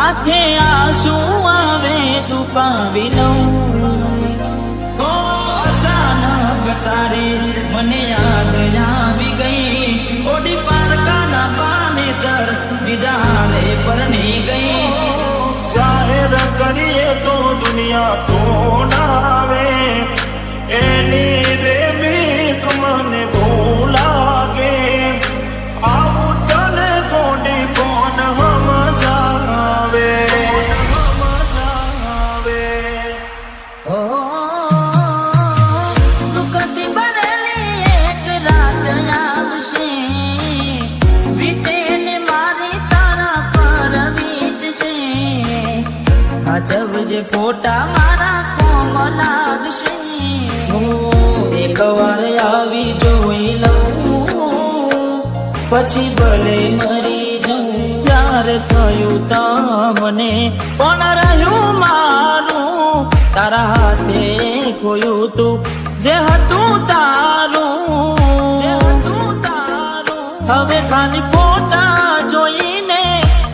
આંખે આંસુ આવે છુપાવી લઉં. અચાનક તારી મને યાદ આવી ગઈ, ઓડી પારકાના પાને તર બીજા હારે પરણી ગઈ. જાહેર કરીએ તો દુનિયા તો ના આવે, એની દેવી તમને ભૂલાગે. આવું તને કોડી કોણ સમજાવે. દુઃખથી ભરેલી એક રાત આવશે, વીતે ને મારી તારા પર વીતશે. અજબ જે ફોટા મારા કોમ લાગશે. એક વાર આવી જોઈ લઉં, પછી ભલે મરી જાઉં. જ્યારે થયું તમને કોણ રહ્યું મારું, તારા હાથે ખોયું તું જે હતું તારું. હવે ખાલી ફોટા જોઈને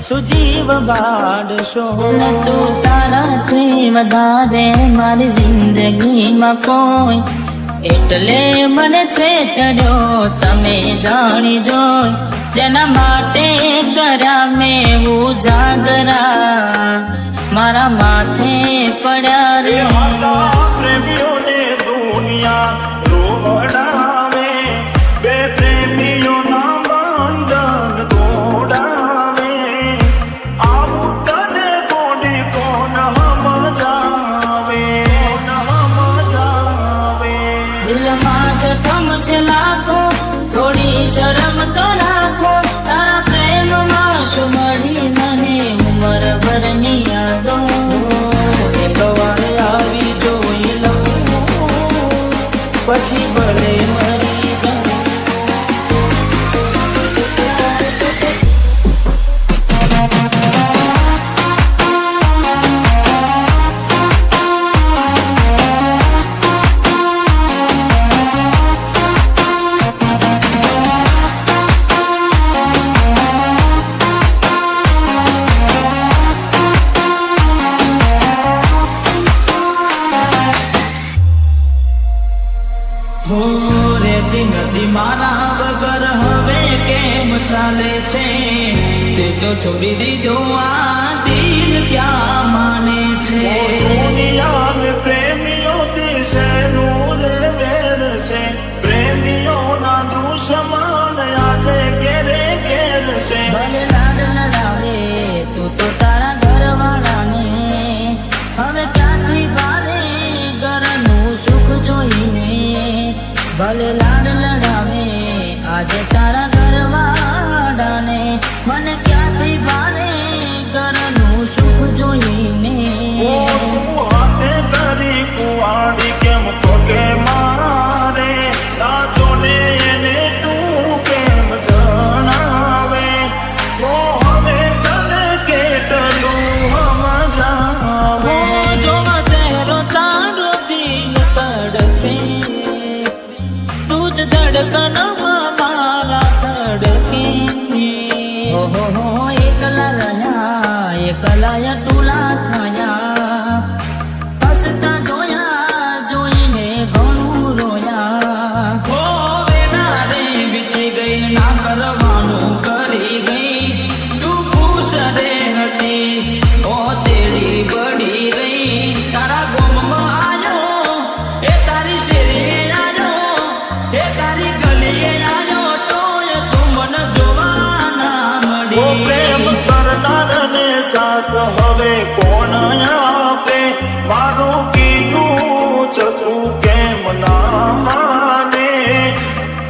સુજીવ બાળશો. તું તારાથી વધારે મારી જિંદગીમાં કોઈ, એટલે મને છેતર્યો તમે જાણી જોઈ. જેના માટે કર્યા મેં ઉજાગરા, મારા માથે પડ્યા રે. પ્રેમીઓને દુનિયા રોવડાવે, બે પ્રેમીઓના બંધન તોડાવે. આવું તને કોડી કોણ સમજાવે. દિલમાં જખમ છે લાખો, થોડી શરમ તો રાખો. તારા પ્રેમમાં શું મળી મને ઉંમર ભરની યાદો. એક વાર આવી જોઈ લઉં, પછી ભલે મરી જાઉં. રેતી નથી મારા વગર હવે કેમ ચાલે છે. તે તો છોડી દીધો આ દિલ ક્યાં માને છે. દુનિયા પ્રેમીઓ દિશેનું રે વેર છે, પ્રેમીઓના દુશ્મન આજે ઘેરે ઘેર છે. ભલે લાડ લડાવે તું તો તારા ઘરવાળાને, હવે ક્યાંથી ભારે ઘરનું સુખ જોઈને. ભલે લાડ લડાવે આજે તારા ઘરવાળાને, મને ક્યાંથી ભારે ઘરનું સુખ જોઈને. તું હાથે કરી કુવાડી કેમ તો કે મારે, રાજો ને એને તું કેમ જણાવે. તો હવે તને કેટલું સમજાવે. જોવા ચહેરો તારો દિલ તડપે, તું જ ધડકનમાં મારા ધડકે. ઓહો એકલા રહ્યા, એકલા ટુલા થયા. હસતા જોયા જોઈને ઘણું રોયા. હો વેના રે વીતી ગઈ, ના કરવાનું કરી ગઈ. તું ખુશ રે હતી, ઓ તેરી બડી રહી. તારા ગોમમાં આયો, એ તારી શેરીએ આયો, એ તારી ગલીએ આયો. તોય તું મને જોવા ના ઓ મળી. પ્રેમ કરનારને સાથ હવે કોણ આપે. મારું કીધું ચતું કેમ ના માને.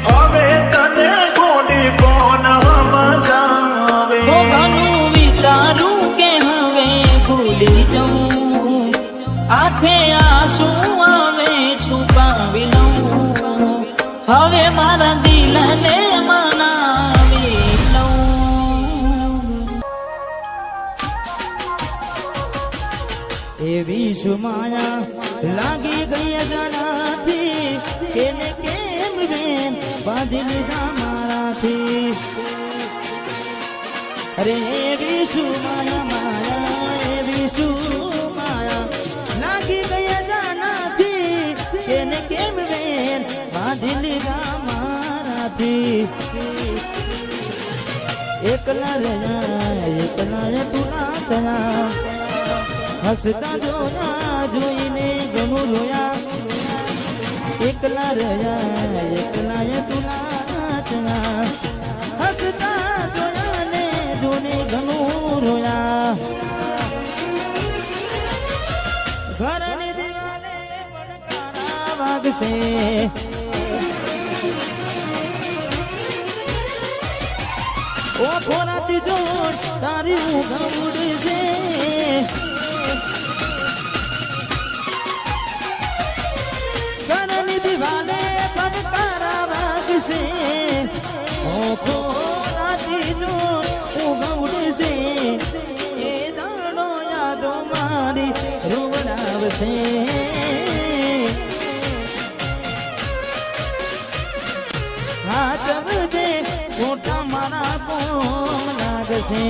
હવે તને કોડી કોણ સમજાવે. ઘણું વિચારું કે હવે ભૂલી જાઉં. આંખે આંસુ આવે છુપાવી લઉં. હવે મારા દિલને મનાવી લઉં. એવી શું માયા લાગી ગઈ અજાણાથી, કેને કેમ બેન બાંધી લીધા મારાથી. અરે એવી શું માયા માયા નથી એકલા રહ્યા તુલા થયા હસતા જોયા જોઈને ઘણું રોયા એકલા રહ્યા તુલા થયા હસતા જોયા ને જોને ઘણું રોયા ઘરની દિવાલે પડકારા વાગશે ઓ ફોરાતી જોડ તારી ઊંઘ ઉડશે ઘરની દિવાલે પડકારા વાગશે ઓ ફોરાતી જોડ ઊંઘ ઉડશે એ દાડો યાદો મારી રોવડાવશે હા ચબજે મોટા મારા કોમ લાગશે